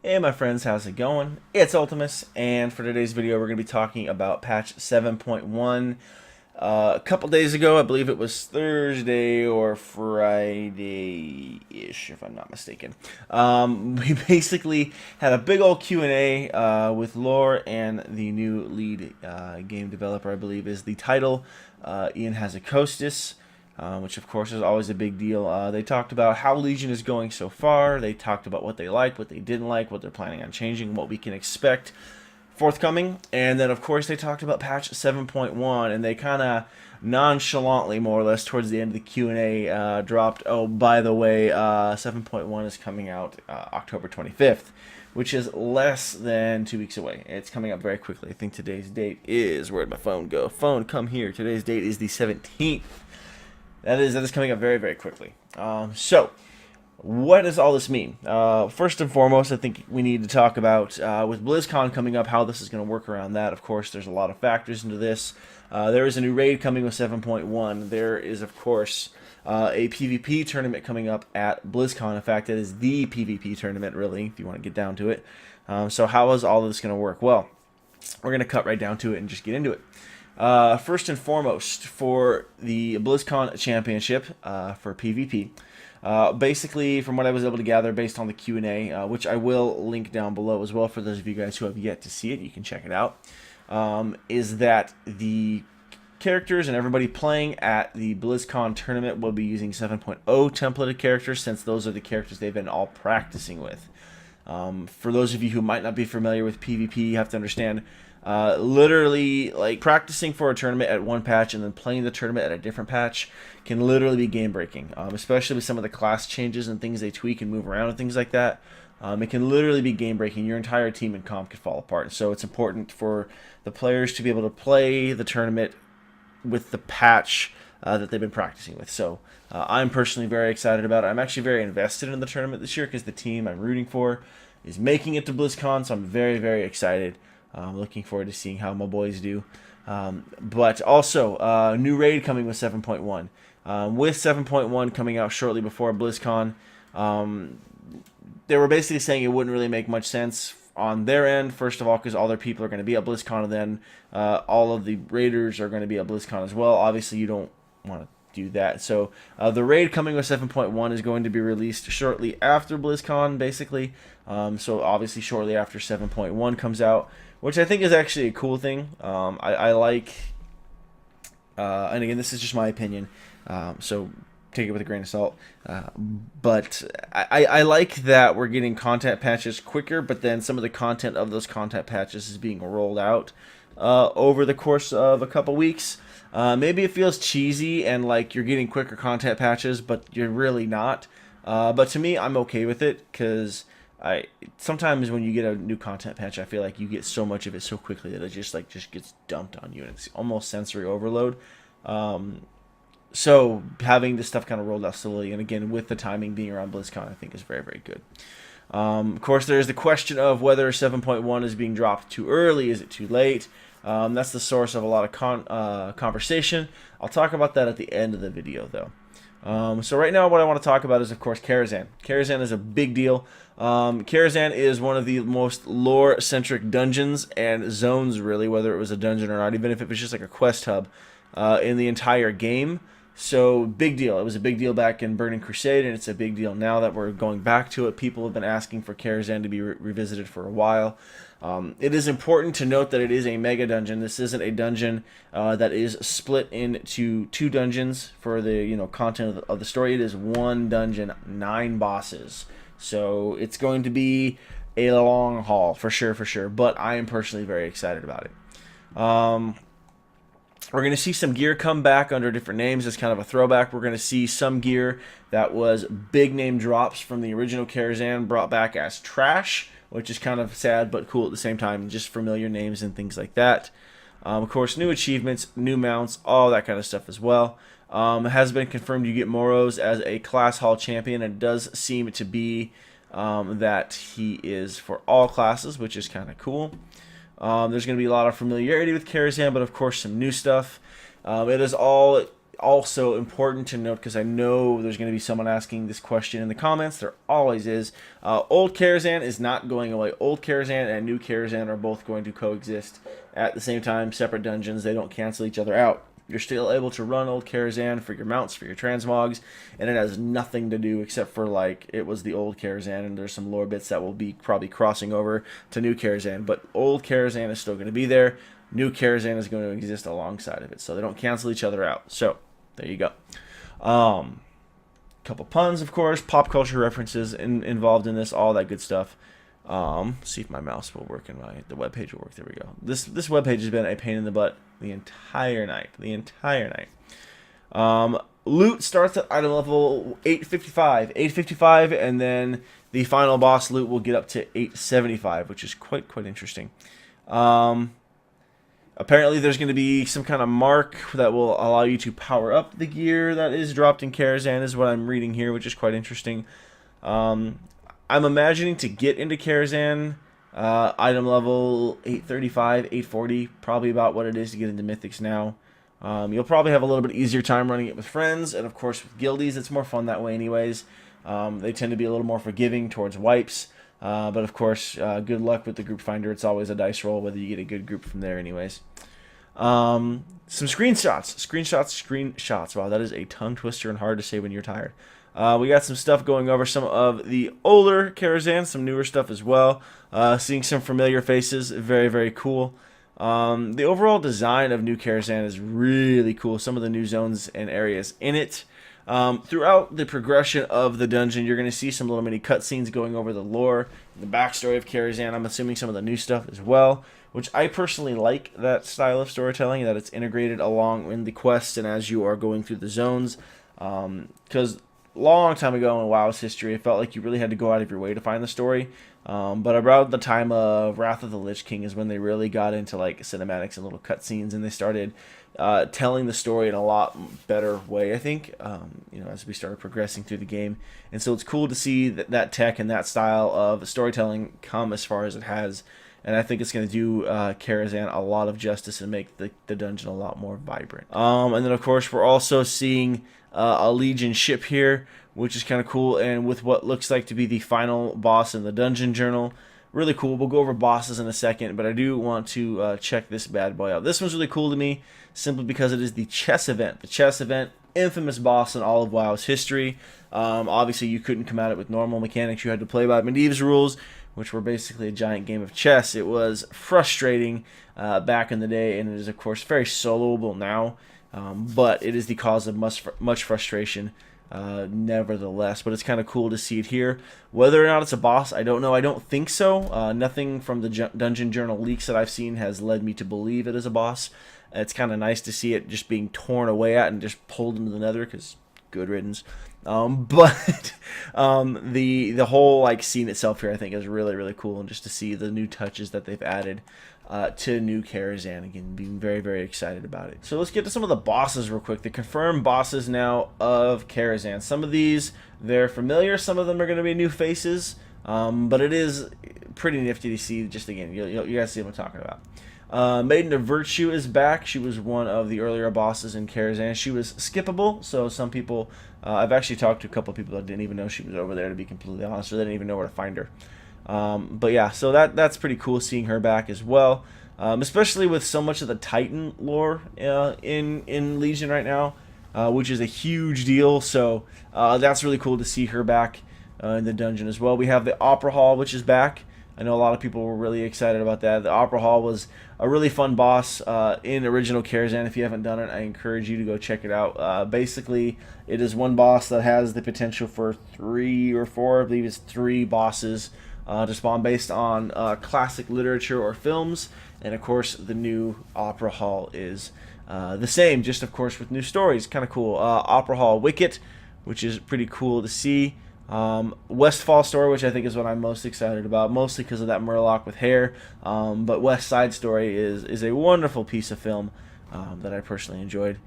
Hey my friends, how's it going? It's Ultimus, and for today's video we're going to be talking about patch 7.1. A couple days ago, I believe it was Thursday or Friday-ish, if I'm not mistaken. We basically had a big old Q&A with Lore and the new lead game developer, I believe is the title, Ian Hazakostas. Which of course is always a big deal. They talked about how Legion is going so far. They talked about what they liked, what they didn't like, what they're planning on changing, what we can expect forthcoming. And then of course they talked about patch 7.1, and they kind of nonchalantly, more or less, towards the end of the Q&A dropped, oh, by the way, 7.1 is coming out October 25th, which is less than 2 weeks away. It's coming up very quickly. I think today's date is, where'd my phone go? Phone, come here. Today's date is the 17th. That is coming up very, very quickly. So, what does all this mean? First and foremost, I think we need to talk about, with BlizzCon coming up, how this is going to work around that. Of course, there's a lot of factors into this. There is a new raid coming with 7.1. There is, of course, a PvP tournament coming up at BlizzCon. In fact, it is the PvP tournament, really, if you want to get down to it. So how is all of this going to work? Well, we're going to cut right down to it and just get into it. First and foremost, for the BlizzCon Championship for PvP, basically, from what I was able to gather based on the Q&A, which I will link down below as well for those of you guys who have yet to see it, you can check it out, is that the characters and everybody playing at the BlizzCon tournament will be using 7.0 templated characters, since those are the characters they've been all practicing with. For those of you who might not be familiar with PvP, you have to understand, literally, like, practicing for a tournament at one patch and then playing the tournament at a different patch can literally be game breaking, especially with some of the class changes and things they tweak and move around and things like that. It can literally be game breaking. Your entire team and comp could fall apart. So it's important for the players to be able to play the tournament with the patch that they've been practicing with. So I'm personally very excited about it. I'm actually very invested in the tournament this year because the team I'm rooting for is making it to BlizzCon, so I'm very, very excited. Looking forward to seeing how my boys do. But also, new raid coming with 7.1. With 7.1 coming out shortly before BlizzCon, they were basically saying it wouldn't really make much sense on their end, first of all, because all their people are going to be at BlizzCon, and then all of the raiders are going to be at BlizzCon as well. Obviously, you don't want to do that. So the raid coming with 7.1 is going to be released shortly after BlizzCon, basically. So obviously shortly after 7.1 comes out, which I think is actually a cool thing. I like, and again, this is just my opinion, so take it with a grain of salt. But I like that we're getting content patches quicker, but then some of the content of those content patches is being rolled out over the course of a couple weeks. Maybe it feels cheesy and like you're getting quicker content patches, but you're really not. But to me, I'm okay with it, because sometimes when you get a new content patch, I feel like you get so much of it so quickly that it just gets dumped on you, and it's almost sensory overload. So having this stuff kind of rolled out slowly, and again with the timing being around BlizzCon, I think is very, very good. Of course, there's the question of whether 7.1 is being dropped too early. Is it too late? That's the source of a lot of conversation. I'll talk about that at the end of the video, though. So right now, what I want to talk about is, of course, Karazhan. Karazhan is a big deal. Karazhan is one of the most lore-centric dungeons and zones, really, whether it was a dungeon or not, even if it was just like a quest hub, in the entire game. So, big deal. It was a big deal back in Burning Crusade, and it's a big deal now that we're going back to it. People have been asking for Karazhan to be revisited for a while. It is important to note that it is a mega dungeon. This isn't a dungeon that is split into two dungeons for the content of the story. It is one dungeon, 9 bosses. So it's going to be a long haul for sure, But I am personally very excited about it. We're going to see some gear come back under different names as kind of a throwback. We're going to see some gear that was big name drops from the original Karazhan brought back as trash, which is kind of sad but cool at the same time, just familiar names and things like that. Of course, new achievements, new mounts, all that kind of stuff as well. It has been confirmed you get Moros as a class hall champion, and it does seem to be that he is for all classes, which is kind of cool. There's going to be a lot of familiarity with Karazhan, but of course some new stuff. It is all also important to note, because I know there's going to be someone asking this question in the comments. There always is. Old Karazhan is not going away. Old Karazhan and New Karazhan are both going to coexist at the same time, separate dungeons. They don't cancel each other out. You're still able to run Old Karazhan for your mounts, for your transmogs, and it has nothing to do except for, like, it was the Old Karazhan, and there's some lore bits that will be probably crossing over to New Karazhan. But Old Karazhan is still going to be there. New Karazhan is going to exist alongside of it, so they don't cancel each other out. So there you go. Couple puns, of course, pop culture references involved in this, all that good stuff. See if my mouse will work and the web page will work. There we go. This web page has been a pain in the butt the entire night. Loot starts at item level 855, and then the final boss loot will get up to 875, which is quite interesting. Apparently there's going to be some kind of mark that will allow you to power up the gear that is dropped in Karazhan, is what I'm reading here, which is quite interesting. I'm imagining to get into Karazhan, item level 835, 840, probably about what it is to get into Mythics now. You'll probably have a little bit easier time running it with friends, and of course with guildies, it's more fun that way anyways. They tend to be a little more forgiving towards wipes. But of course, good luck with the group finder. It's always a dice roll whether you get a good group from there anyways. Some screenshots. Wow, that is a tongue twister and hard to say when you're tired. We got some stuff going over some of the older Karazhan, some newer stuff as well. Seeing some familiar faces, very cool. The overall design of New Karazhan is really cool. Some of the new zones and areas in it. Throughout the progression of the dungeon, you're going to see some little mini cutscenes going over the lore, the backstory of Karazhan. I'm assuming some of the new stuff as well, which I personally like that style of storytelling, that it's integrated along in the quests and as you are going through the zones. Because long time ago in WoW's history, it felt like you really had to go out of your way to find the story. But about the time of Wrath of the Lich King is when they really got into like cinematics and little cutscenes, and they started telling the story in a lot better way, I think, as we started progressing through the game. And so it's cool to see that tech and that style of storytelling come as far as it has. And I think it's going to do Karazhan a lot of justice and make the dungeon a lot more vibrant. And then, of course, we're also seeing a Legion ship here, which is kind of cool, and with what looks like to be the final boss in the dungeon journal. Really cool. We'll go over bosses in a second, but I do want to check this bad boy out. This one's really cool to me simply because it is the chess event. The chess event, infamous boss in all of WoW's history. Obviously, you couldn't come at it with normal mechanics. You had to play by Medivh's rules, which were basically a giant game of chess. It was frustrating back in the day, and it is, of course, very soloable now. But it is the cause of much frustration nevertheless. But it's kind of cool to see it here. Whether or not it's a boss, I don't know. I don't think so. Nothing from the Dungeon Journal leaks that I've seen has led me to believe it is a boss. It's kind of nice to see it just being torn away at and just pulled into the nether, because good riddance. But the whole like scene itself here, I think, is really cool, and just to see the new touches that they've added to New Karazhan, again, being very excited about it. So let's get to some of the bosses real quick. The confirmed bosses now of Karazhan. Some of these, they're familiar. Some of them are going to be new faces, but it is pretty nifty to see. Just again, you guys see what I'm talking about. Maiden of Virtue is back. She was one of the earlier bosses in Karazhan. She was skippable, so some people, I've actually talked to a couple of people that didn't even know she was over there, to be completely honest, or they didn't even know where to find her. But yeah, so that's pretty cool seeing her back as well, especially with so much of the Titan lore in Legion right now, which is a huge deal. So that's really cool to see her back in the dungeon as well. We have the Opera Hall, which is back. I know a lot of people were really excited about that. The Opera Hall was a really fun boss in original Karazhan. If you haven't done it, I encourage you to go check it out. Basically, it is one boss that has the potential for 3 or 4, I believe it's 3 bosses to spawn based on classic literature or films. And of course, the new Opera Hall is the same, just of course with new stories. Kind of cool. Opera Hall Wicket, which is pretty cool to see. Westfall Story, which I think is what I'm most excited about, mostly because of that Murloc with hair. But West Side Story is a wonderful piece of film that I personally enjoyed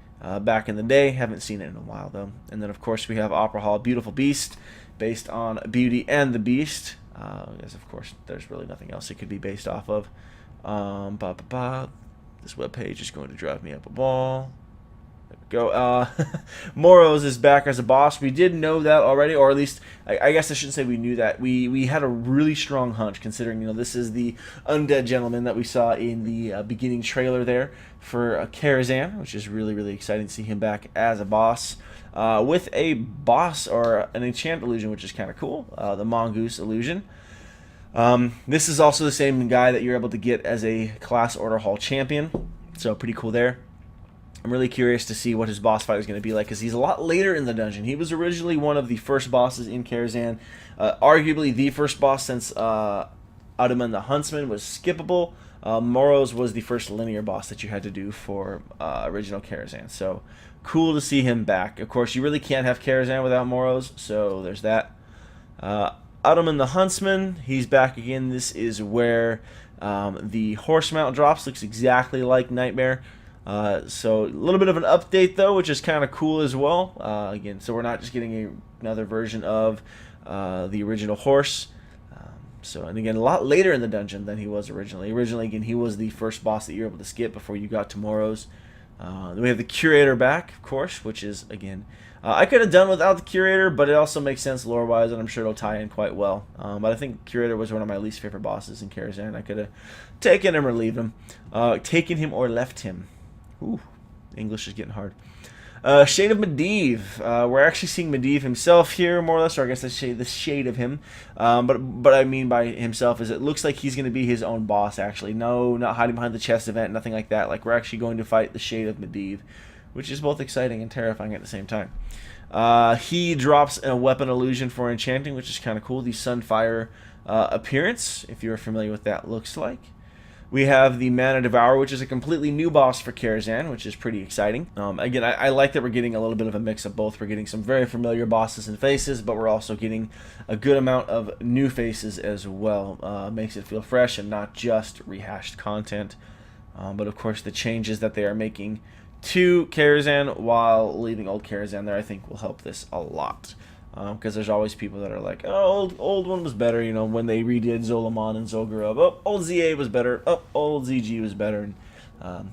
back in the day. Haven't seen it in a while, though. And then, of course, we have Opera Hall Beautiful Beast, based on Beauty and the Beast. As, of course, there's really nothing else it could be based off of. This webpage is going to drive me up a ball. There go. Moros is back as a boss. We did know that already, or at least I guess I shouldn't say we knew that. We had a really strong hunch, considering this is the undead gentleman that we saw in the beginning trailer there for Karazhan, which is really exciting to see him back as a boss. With a boss or an enchant illusion, which is kind of cool, the Mongoose illusion. This is also the same guy that you're able to get as a class order hall champion, so pretty cool there. I'm really curious to see what his boss fight is going to be like, because he's a lot later in the dungeon. He was originally one of the first bosses in Karazhan, arguably the first boss since Ultimuswow the Huntsman was skippable. Moros was the first linear boss that you had to do for original Karazhan, so cool to see him back. Of course, you really can't have Karazhan without Moros, so there's that. Ultimuswow the Huntsman, he's back again. This is where the horse mount drops. Looks exactly like Nightmare. So a little bit of an update though, which is kind of cool as well. Again, so we're not just getting another version of the original horse. And again, a lot later in the dungeon than he was originally. Originally, again, he was the first boss that you were able to skip before you got to Moros. Then we have the Curator back, of course, which is, again, I could have done without the Curator, but it also makes sense lore-wise, and I'm sure it'll tie in quite well. But I think Curator was one of my least favorite bosses in Karazhan. I could have taken him or left him. Taken him or left him. Ooh, English is getting hard. Shade of Medivh. We're actually seeing Medivh himself here, more or less, or I guess the shade of him. But I mean by himself is it looks like he's going to be his own boss, actually. No, not hiding behind the chest event, nothing like that. Like, we're actually going to fight the Shade of Medivh, which is both exciting and terrifying at the same time. He drops a weapon illusion for enchanting, which is kind of cool. The Sunfire appearance, if you're familiar with that, looks like. We have the Mana Devourer, which is a completely new boss for Karazhan, which is pretty exciting. Again, I like that we're getting a little bit of a mix of both. We're getting some very familiar bosses and faces, but we're also getting a good amount of new faces as well. Makes it feel fresh and not just rehashed content. But of course, the changes that they are making to Karazhan while leaving old Karazhan there, I think will help this a lot. Because there's always people that are like, oh, old one was better, when they redid Zolomon and Zolgarov. Oh, old ZA was better. Oh, old ZG was better. And,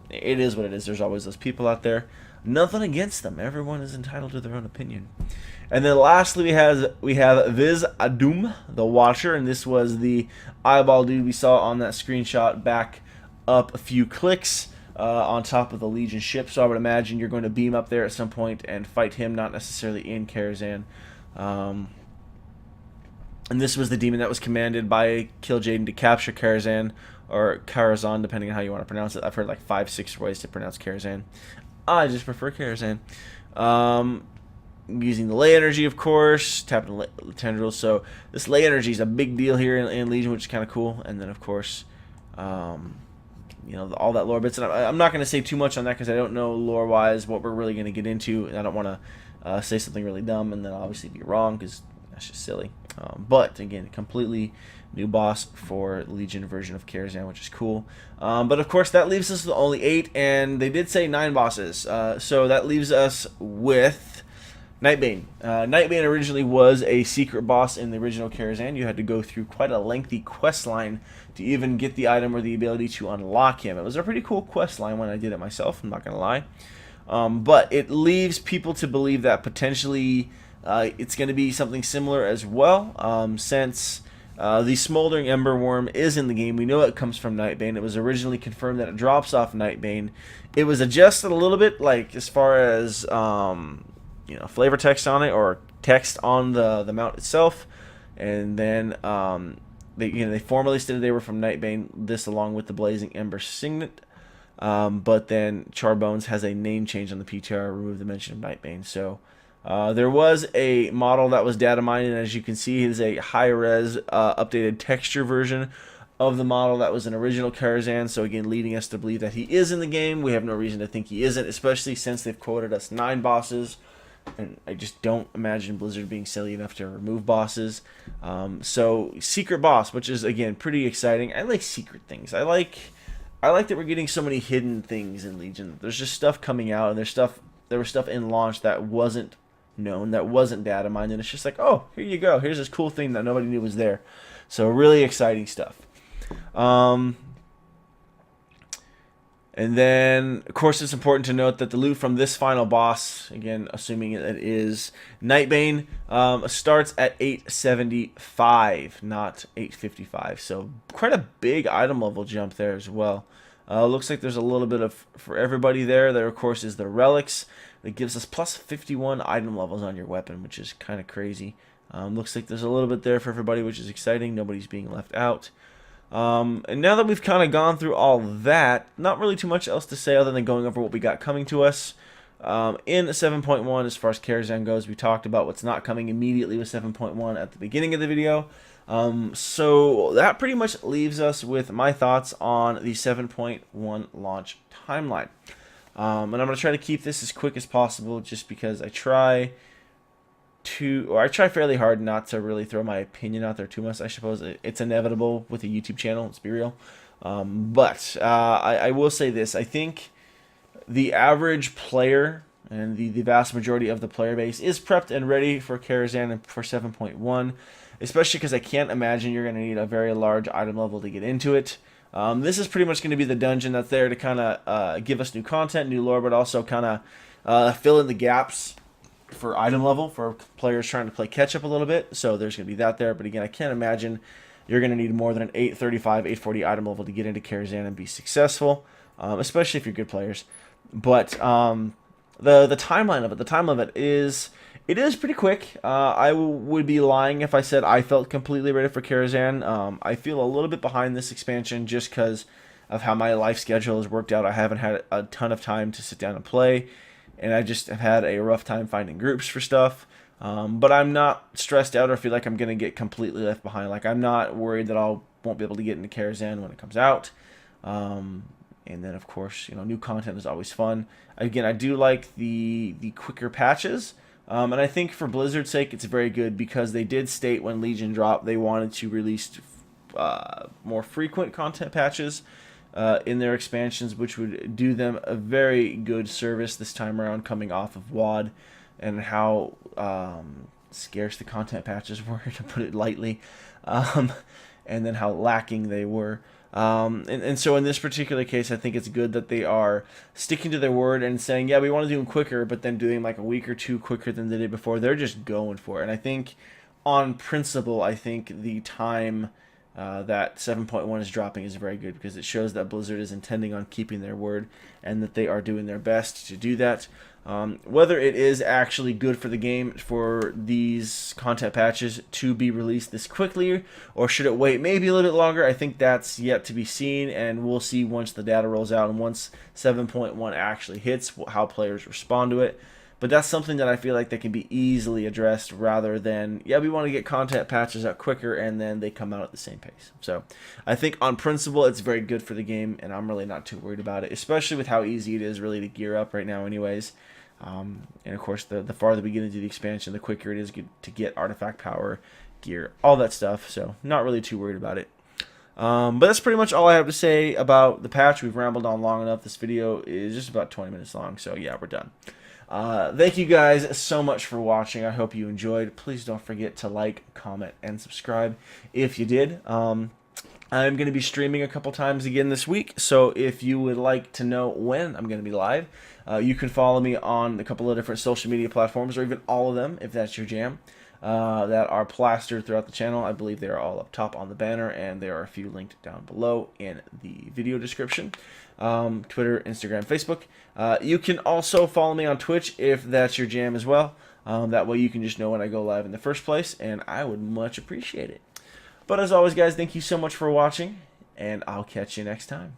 it is what it is. There's always those people out there. Nothing against them. Everyone is entitled to their own opinion. And then lastly, we have Viz Adum, the Watcher, and this was the eyeball dude we saw on that screenshot back up a few clicks. On top of the Legion ship, so I would imagine you're going to beam up there at some point and fight him, not necessarily in Karazhan. And this was the demon that was commanded by Kil'jaeden to capture Karazhan, or Karazhan, depending on how you want to pronounce it. I've heard like 5-6 ways to pronounce Karazhan. I just prefer Karazhan. Using the ley energy, of course, tapping the tendrils. So this ley energy is a big deal here in Legion, which is kind of cool. And then, of course, all that lore bits. And I'm not going to say too much on that because I don't know lore-wise what we're really going to get into. And I don't want to say something really dumb and then obviously be wrong because that's just silly. But, again, completely new boss for Legion version of Karazhan, which is cool. But, of course, that leaves us with only 8, and they did say 9 bosses. So that leaves us with Nightbane. Nightbane originally was a secret boss in the original Karazhan. You had to go through quite a lengthy quest line to even get the item or the ability to unlock him. It was a pretty cool quest line when I did it myself, I'm not going to lie. But it leaves people to believe that potentially it's going to be something similar as well, since the Smoldering Ember Worm is in the game. We know it comes from Nightbane. It was originally confirmed that it drops off Nightbane. It was adjusted a little bit, like as far as flavor text on it or text on the mount itself, and then they formally stated they were from Nightbane. This along with the Blazing Ember Signet, but then Charbones has a name change on the PTR, remove the mention of Nightbane. So there was a model that was data mined, and as you can see, it is a high-res updated texture version of the model that was in original Karazhan. So again, leading us to believe that he is in the game. We have no reason to think he isn't, especially since they've quoted us 9 bosses. And I just don't imagine Blizzard being silly enough to remove bosses. So secret boss, which is again pretty exciting. I like secret things. I like that we're getting so many hidden things in Legion. There's just stuff coming out, and there was stuff in launch that wasn't known, that wasn't data mined, and it's just like, oh, here you go. Here's this cool thing that nobody knew was there. So really exciting stuff. And then, of course, it's important to note that the loot from this final boss, again, assuming it is Nightbane, starts at 875, not 855. So quite a big item level jump there as well. Looks like there's a little bit of for everybody there. There, of course, is the relics. That gives us plus 51 item levels on your weapon, which is kind of crazy. Looks like there's a little bit there for everybody, which is exciting. Nobody's being left out. And now that we've kind of gone through all that, not really too much else to say other than going over what we got coming to us. In 7.1, as far as Karazhan goes, we talked about what's not coming immediately with 7.1 at the beginning of the video. So that pretty much leaves us with my thoughts on the 7.1 launch timeline. And I'm going to try to keep this as quick as possible just because I try fairly hard not to really throw my opinion out there too much. I suppose it's inevitable with a YouTube channel, let's be real. But I will say this. I think the average player and the vast majority of the player base is prepped and ready for Karazhan and for 7.1, especially because I can't imagine you're going to need a very large item level to get into it. This is pretty much going to be the dungeon that's there to kind of give us new content, new lore, but also kind of fill in the gaps for item level for players trying to play catch up a little bit. So there's going to be that there. But again, I can't imagine you're going to need more than an 835, 840 item level to get into Karazhan and be successful, especially if you're good players. But the timeline of it, the time limit is pretty quick. I would be lying if I said I felt completely ready for Karazhan. I feel a little bit behind this expansion just because of how my life schedule has worked out. I haven't had a ton of time to sit down and play, and I just have had a rough time finding groups for stuff. But I'm not stressed out or feel like I'm going to get completely left behind. Like, I'm not worried that I won't be able to get into Karazhan when it comes out. And then, of course, new content is always fun. Again, I do like the quicker patches. And I think for Blizzard's sake, it's very good because they did state when Legion dropped they wanted to release more frequent content patches in their expansions, which would do them a very good service this time around, coming off of WoD and how scarce the content patches were, to put it lightly, and then how lacking they were. And so in this particular case, I think it's good that they are sticking to their word and saying, yeah, we want to do them quicker, but then doing like a week or two quicker than they did before. They're just going for it. And I think on principle, I think the time that 7.1 is dropping is very good because it shows that Blizzard is intending on keeping their word and that they are doing their best to do that. Whether it is actually good for the game for these content patches to be released this quickly, or should it wait maybe a little bit longer, I think that's yet to be seen, and we'll see once the data rolls out and once 7.1 actually hits how players respond to it. But that's something that I feel like that can be easily addressed rather than, yeah, we want to get content patches out quicker and then they come out at the same pace. So I think on principle, it's very good for the game, and I'm really not too worried about it, especially with how easy it is really to gear up right now anyways. And of course, the farther we get into the expansion, the quicker it is to get artifact power, gear, all that stuff. So not really too worried about it. But that's pretty much all I have to say about the patch. We've rambled on long enough. This video is just about 20 minutes long. So yeah, we're done. Thank you guys so much for watching. I hope you enjoyed. Please don't forget to like, comment, and subscribe if you did. I'm going to be streaming a couple times again this week, so if you would like to know when I'm going to be live, you can follow me on a couple of different social media platforms, or even all of them if that's your jam, that are plastered throughout the channel. I believe they are all up top on the banner, and there are a few linked down below in the video description. Twitter, Instagram, Facebook. You can also follow me on Twitch if that's your jam as well. That way you can just know when I go live in the first place, and I would much appreciate it. But as always, guys, thank you so much for watching, and I'll catch you next time.